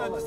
Давай,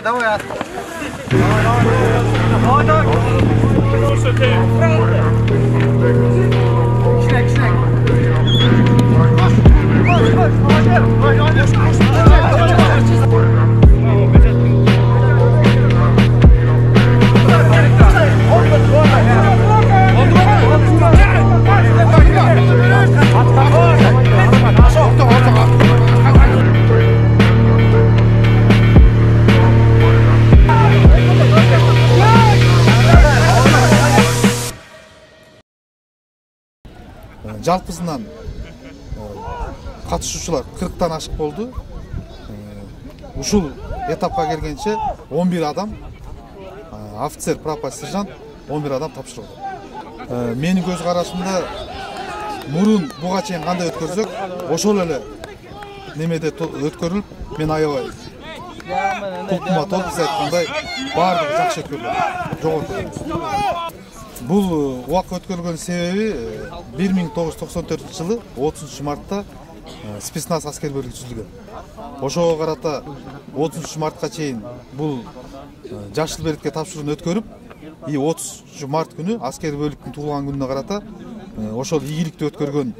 давай. Жалпысынан қатысушылар 40-тан ашық болды. Ушул этапқа келгенше 11 адам, офицер, прапас, сержант 11 адам тапшырылды. Менің көз қарашымда мурун буга чейин кандай өткөрсөк, ошол эле немеде өткөрүлүп, мен аябай култума толуп сиз айткандай баардыгы жакшы өткөрүлдү. Жоготу. Бул убакка өткөрүлгөн себеби 1994 жылы 30 мартта спецназ аскер бөлүгү түзүлгөн. Ошого карата 30 мартка чейин бул жашыл беретке тапшырууну өткөрүп, 30 март күнү аскер бөлүктүн туулган күнүнө карата ошол ийгиликти өткөргөн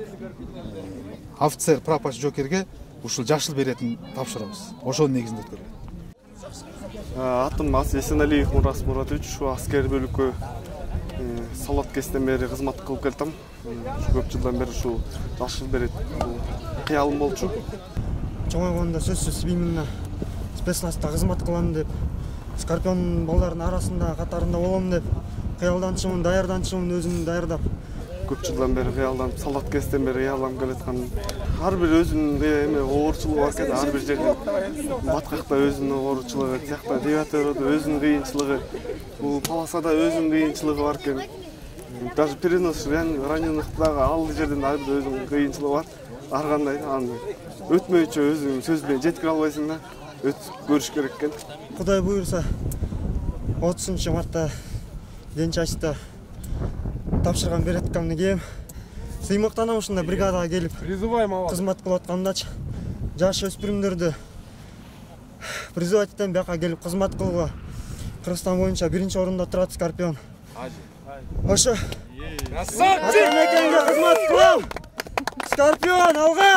офицер, прапорщик жокерге ушул жашыл беретин тапшырабыз. Ошонун негизинде өткөрүлөт. Атым Есеналиев Мурас Муратович, ушу аскер бөлүккө Салат кезден бери кызмат кылып келдим. Көп жылдан бери ушу жашыл берет кыялым болчу. Чоңойгондо сөзсүз именно спецназда кызмат кылам деп, Скорпион балдардын арасында катарында болом деп кыялданчумун, даярданчумун, өзүмдү даярдап. Көп жылдан бери кыялданып, Салат кезден бери кыялданып келаткан. Ар бир өзүнүн эме оорчулугу бар экен, ар бир жерде баткакта өзүнүн оорчулугу, тиякта девиатородо өзүнүн кыйынчылыгы, бул полосада өзүнүн кыйынчылыгы бар экен. Даже перенос раненыктагы ал жерден ар бир өзүнүн кыйынчылыгы бар. Ар кандай аны өтмөйчө өзүң сөз менен жеткире албайсың да, өтүп көрүш керек экен. Кудай буйрса 30 мартта ден чачта тапшырган береткамды кийем. Сыймыктанам ушундай бригадага келип кызмат кылып аткандачы. Жаш өспүрүмдөрдү призывать этем бияка келип кызмат кылууга. Кыргызстан боюнча 1-орунда турат Скорпион. Ошо. Красавчик! Кызмат кылам. Скорпион алга!